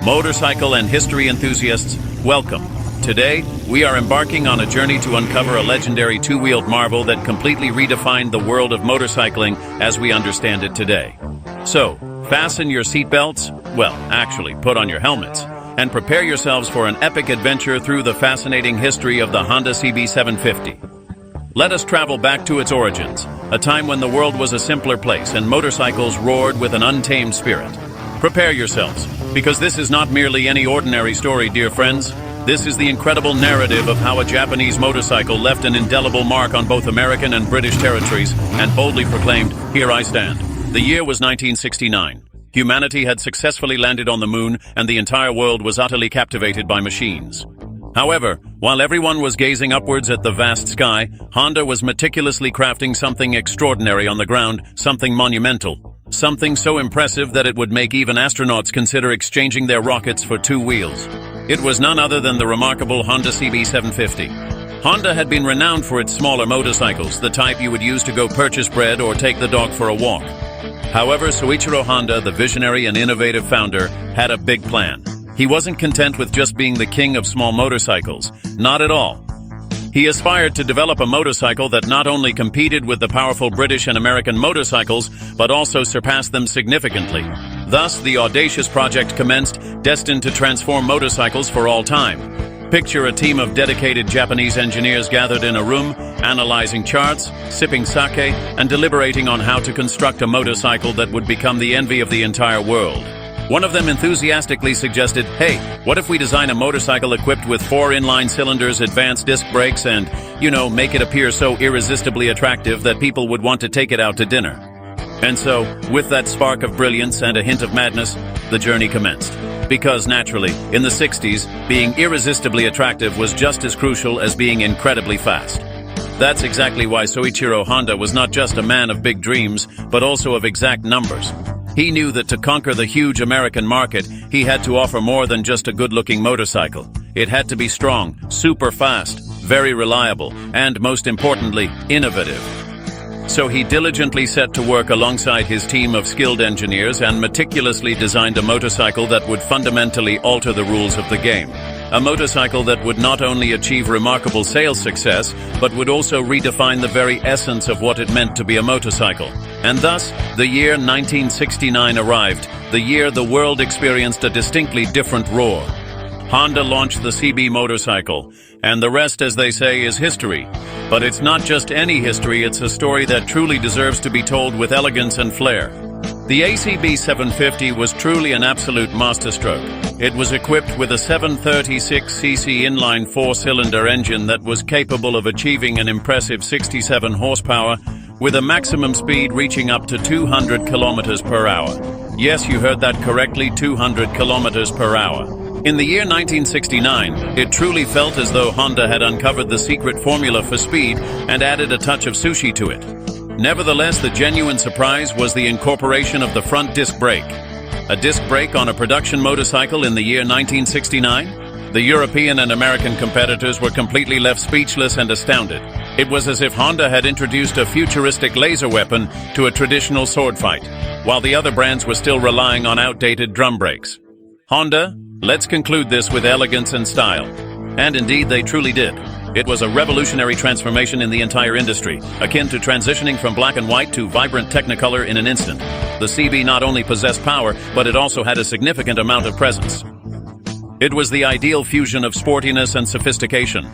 Motorcycle and history enthusiasts, welcome. Today, we are embarking on a journey to uncover a legendary two-wheeled marvel that completely redefined the world of motorcycling as we understand it today. So, fasten your seatbelts, well, actually, put on your helmets, and prepare yourselves for an epic adventure through the fascinating history of the Honda CB750. Let us travel back to its origins, a time when the world was a simpler place and motorcycles roared with an untamed spirit. Prepare yourselves, because this is not merely any ordinary story, dear friends. This is the incredible narrative of how a Japanese motorcycle left an indelible mark on both American and British territories and boldly proclaimed, "Here I stand." The year was 1969. Humanity had successfully landed on the moon, and the entire world was utterly captivated by machines. However, while everyone was gazing upwards at the vast sky, Honda was meticulously crafting something extraordinary on the ground, something monumental, something so impressive that it would make even astronauts consider exchanging their rockets for two wheels. It was none other than the remarkable Honda CB750. Honda had been renowned for its smaller motorcycles, the type you would use to go purchase bread or take the dog for a walk. However, Soichiro Honda, the visionary and innovative founder, had a big plan. He wasn't content with just being the king of small motorcycles. Not at all. He aspired to develop a motorcycle that not only competed with the powerful British and American motorcycles, but also surpassed them significantly. Thus, the audacious project commenced, destined to transform motorcycles for all time. Picture a team of dedicated Japanese engineers gathered in a room, analyzing charts, sipping sake, and deliberating on how to construct a motorcycle that would become the envy of the entire world. One of them enthusiastically suggested, "Hey, what if we design a motorcycle equipped with 4 inline cylinders, advanced disc brakes, and, make it appear so irresistibly attractive that people would want to take it out to dinner?" And so, with that spark of brilliance and a hint of madness, the journey commenced. Because naturally, in the 60s, being irresistibly attractive was just as crucial as being incredibly fast. That's exactly why Soichiro Honda was not just a man of big dreams, but also of exact numbers. He knew that to conquer the huge American market, he had to offer more than just a good-looking motorcycle. It had to be strong, super fast, very reliable, and most importantly, innovative. So he diligently set to work alongside his team of skilled engineers and meticulously designed a motorcycle that would fundamentally alter the rules of the game. A motorcycle that would not only achieve remarkable sales success, but would also redefine the very essence of what it meant to be a motorcycle. And thus, the year 1969 arrived, the year the world experienced a distinctly different roar. Honda launched the CB motorcycle, and the rest, as they say, is history. But it's not just any history, it's a story that truly deserves to be told with elegance and flair. The CB750 was truly an absolute masterstroke. It was equipped with a 736cc inline-four cylinder engine that was capable of achieving an impressive 67 horsepower, with a maximum speed reaching up to 200 kilometers per hour. Yes, you heard that correctly, 200 kilometers per hour. In the year 1969, it truly felt as though Honda had uncovered the secret formula for speed and added a touch of sushi to it. Nevertheless, the genuine surprise was the incorporation of the front disc brake. A disc brake on a production motorcycle in the year 1969? The European and American competitors were completely left speechless and astounded. It was as if Honda had introduced a futuristic laser weapon to a traditional sword fight, while the other brands were still relying on outdated drum brakes. Honda, let's conclude this with elegance and style. And indeed, they truly did. It was a revolutionary transformation in the entire industry, akin to transitioning from black and white to vibrant technicolor in an instant. The CB not only possessed power, but it also had a significant amount of presence. It was the ideal fusion of sportiness and sophistication.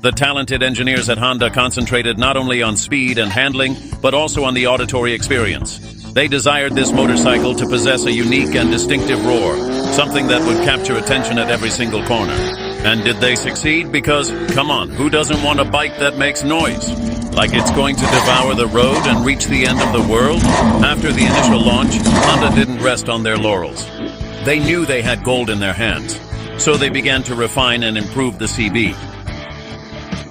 The talented engineers at Honda concentrated not only on speed and handling, but also on the auditory experience. They desired this motorcycle to possess a unique and distinctive roar, something that would capture attention at every single corner. And did they succeed? Because, come on, who doesn't want a bike that makes noise? Like it's going to devour the road and reach the end of the world? After the initial launch, Honda didn't rest on their laurels. They knew they had gold in their hands, so they began to refine and improve the CB.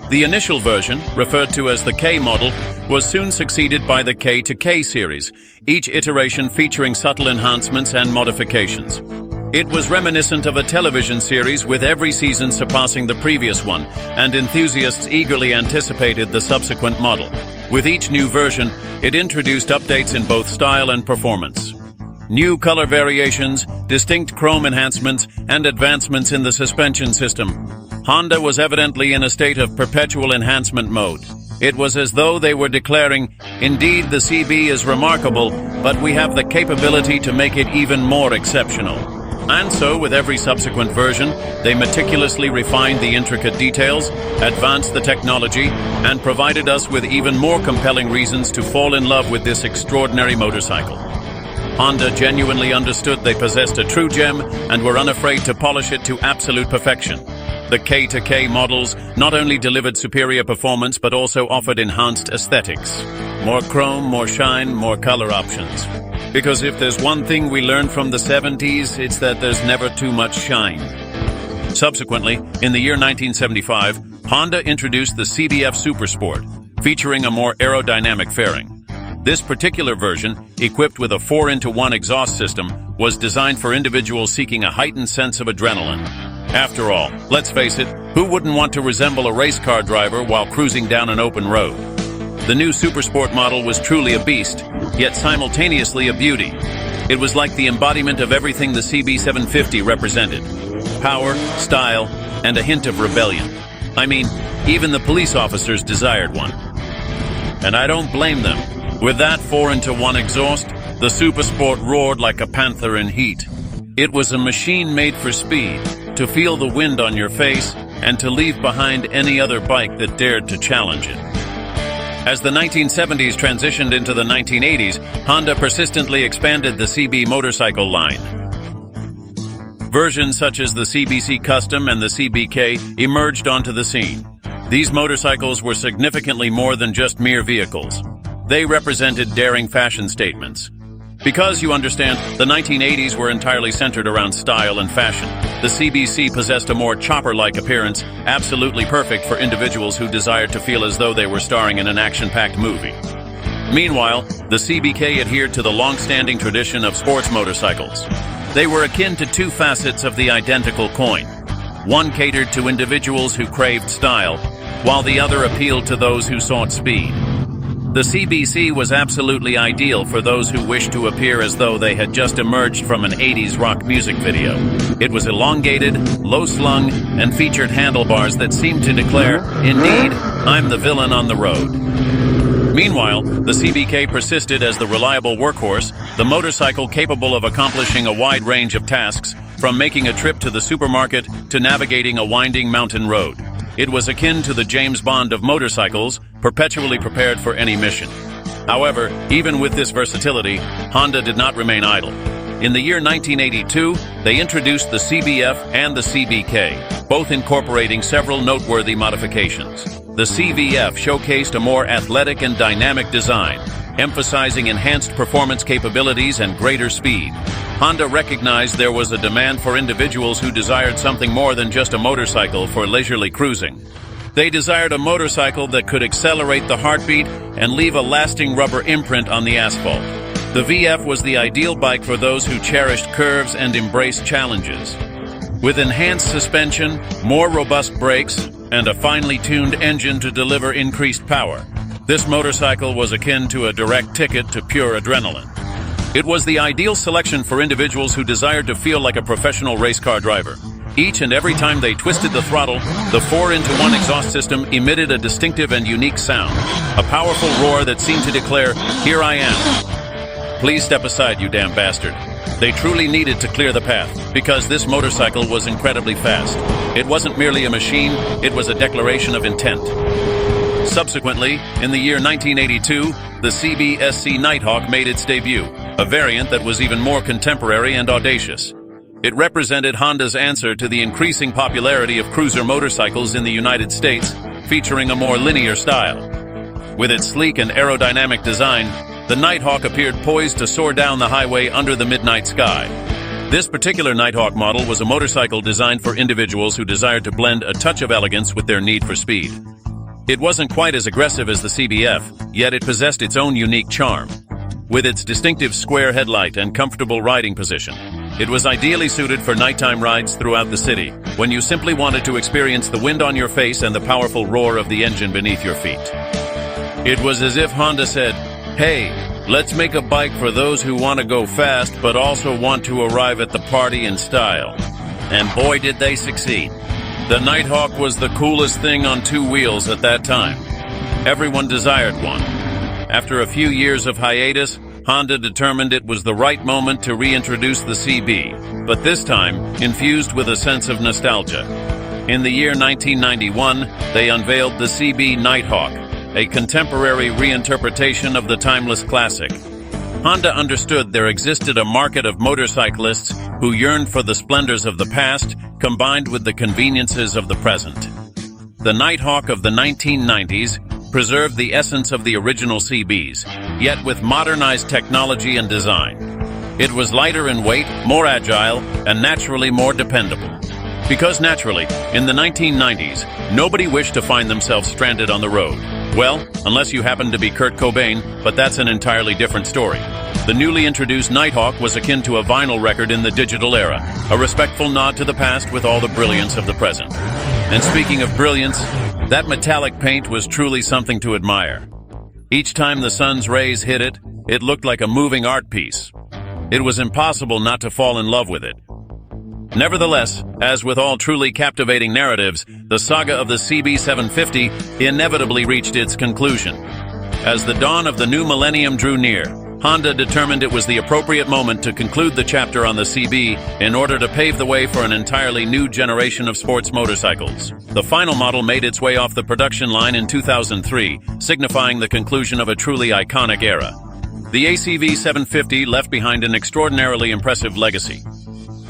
The initial version, referred to as the K model, was soon succeeded by the K to K series, each iteration featuring subtle enhancements and modifications. It was reminiscent of a television series, with every season surpassing the previous one, and enthusiasts eagerly anticipated the subsequent model. With each new version, it introduced updates in both style and performance. New color variations, distinct chrome enhancements, and advancements in the suspension system. Honda was evidently in a state of perpetual enhancement mode. It was as though they were declaring, "Indeed, the CB is remarkable, but we have the capability to make it even more exceptional." And so, with every subsequent version, they meticulously refined the intricate details, advanced the technology, and provided us with even more compelling reasons to fall in love with this extraordinary motorcycle. Honda genuinely understood they possessed a true gem and were unafraid to polish it to absolute perfection. The K2K models not only delivered superior performance but also offered enhanced aesthetics. More chrome, more shine, more color options. Because if there's one thing we learned from the 70s, it's that there's never too much shine. Subsequently, in the year 1975, Honda introduced the CBF Supersport, featuring a more aerodynamic fairing. This particular version, equipped with a 4-into-1 exhaust system, was designed for individuals seeking a heightened sense of adrenaline. After all, let's face it, who wouldn't want to resemble a race car driver while cruising down an open road? The new Supersport model was truly a beast, yet simultaneously a beauty. It was like the embodiment of everything the CB750 represented. Power, style, and a hint of rebellion. I mean, even the police officers desired one. And I don't blame them. With that 4-into-1 exhaust, the Supersport roared like a panther in heat. It was a machine made for speed, to feel the wind on your face, and to leave behind any other bike that dared to challenge it. As the 1970s transitioned into the 1980s, Honda persistently expanded the CB motorcycle line. Versions such as the CBC Custom and the CBK emerged onto the scene. These motorcycles were significantly more than just mere vehicles. They represented daring fashion statements. Because, you understand, the 1980s were entirely centered around style and fashion. The CBC possessed a more chopper-like appearance, absolutely perfect for individuals who desired to feel as though they were starring in an action-packed movie. Meanwhile, the CBK adhered to the long-standing tradition of sports motorcycles. They were akin to two facets of the identical coin. One catered to individuals who craved style, while the other appealed to those who sought speed. The CBC was absolutely ideal for those who wished to appear as though they had just emerged from an 80s rock music video. It was elongated, low-slung, and featured handlebars that seemed to declare, "Indeed, I'm the villain on the road." Meanwhile, the CBK persisted as the reliable workhorse, the motorcycle capable of accomplishing a wide range of tasks, from making a trip to the supermarket to navigating a winding mountain road. It was akin to the James Bond of motorcycles, perpetually prepared for any mission. However, even with this versatility, Honda did not remain idle. In the year 1982, they introduced the CBF and the CBK, both incorporating several noteworthy modifications. The CVF showcased a more athletic and dynamic design, emphasizing enhanced performance capabilities and greater speed. Honda recognized there was a demand for individuals who desired something more than just a motorcycle for leisurely cruising. They desired a motorcycle that could accelerate the heartbeat and leave a lasting rubber imprint on the asphalt. The VF was the ideal bike for those who cherished curves and embraced challenges. With enhanced suspension, more robust brakes, and a finely tuned engine to deliver increased power, this motorcycle was akin to a direct ticket to pure adrenaline. It was the ideal selection for individuals who desired to feel like a professional race car driver. Each and every time they twisted the throttle, the 4-into-1 exhaust system emitted a distinctive and unique sound, a powerful roar that seemed to declare, "Here I am." Please step aside, you damn bastard. They truly needed to clear the path, because this motorcycle was incredibly fast. It wasn't merely a machine, it was a declaration of intent. Subsequently, in the year 1982, the CBSC Nighthawk made its debut, a variant that was even more contemporary and audacious. It represented Honda's answer to the increasing popularity of cruiser motorcycles in the United States, featuring a more linear style. With its sleek and aerodynamic design, the Nighthawk appeared poised to soar down the highway under the midnight sky. This particular Nighthawk model was a motorcycle designed for individuals who desired to blend a touch of elegance with their need for speed. It wasn't quite as aggressive as the CBF, yet it possessed its own unique charm. With its distinctive square headlight and comfortable riding position, it was ideally suited for nighttime rides throughout the city, when you simply wanted to experience the wind on your face and the powerful roar of the engine beneath your feet. It was as if Honda said, "Hey, Let's make a bike for those who want to go fast but also want to arrive at the party in style. And boy, did they succeed. The Nighthawk was the coolest thing on two wheels at that time. Everyone desired one. After a few years of hiatus, Honda determined it was the right moment to reintroduce the CB, but this time infused with a sense of nostalgia. In the year 1991, they unveiled the CB Nighthawk, a contemporary reinterpretation of the timeless classic. Honda understood there existed a market of motorcyclists who yearned for the splendors of the past combined with the conveniences of the present. The Nighthawk of the 1990s preserved the essence of the original CBs, yet with modernized technology and design. It was lighter in weight, more agile, and naturally more dependable. Because naturally, in the 1990s, nobody wished to find themselves stranded on the road. Well, unless you happen to be Kurt Cobain, but that's an entirely different story. The newly introduced Nighthawk was akin to a vinyl record in the digital era, a respectful nod to the past with all the brilliance of the present. And speaking of brilliance, that metallic paint was truly something to admire. Each time the sun's rays hit it, it looked like a moving art piece. It was impossible not to fall in love with it. Nevertheless, as with all truly captivating narratives, the saga of the CB750 inevitably reached its conclusion. As the dawn of the new millennium drew near, Honda determined it was the appropriate moment to conclude the chapter on the CB in order to pave the way for an entirely new generation of sports motorcycles. The final model made its way off the production line in 2003, signifying the conclusion of a truly iconic era. The CB750 left behind an extraordinarily impressive legacy.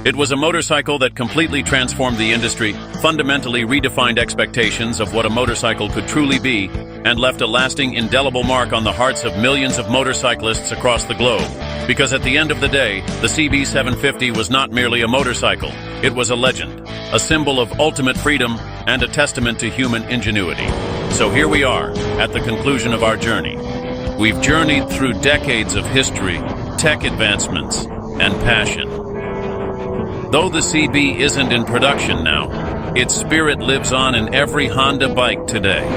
It was a motorcycle that completely transformed the industry, fundamentally redefined expectations of what a motorcycle could truly be, and left a lasting, indelible mark on the hearts of millions of motorcyclists across the globe. Because at the end of the day, the CB750 was not merely a motorcycle, it was a legend, a symbol of ultimate freedom, and a testament to human ingenuity. So here we are, at the conclusion of our journey. We've journeyed through decades of history, tech advancements, and passion. Though the CB isn't in production now, its spirit lives on in every Honda bike today.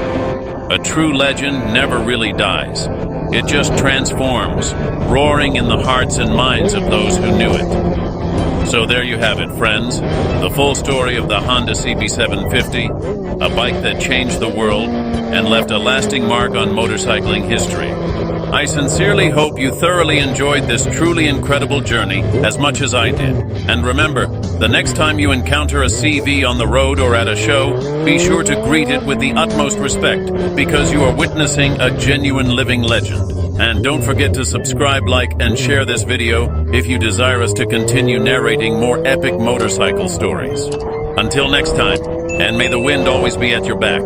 A true legend never really dies. It just transforms, roaring in the hearts and minds of those who knew it. So there you have it, friends. The full story of the Honda CB750, a bike that changed the world and left a lasting mark on motorcycling history. I sincerely hope you thoroughly enjoyed this truly incredible journey as much as I did. And remember, the next time you encounter a CV on the road or at a show, be sure to greet it with the utmost respect, because you are witnessing a genuine living legend. And don't forget to subscribe, like, and share this video if you desire us to continue narrating more epic motorcycle stories. Until next time, and may the wind always be at your back.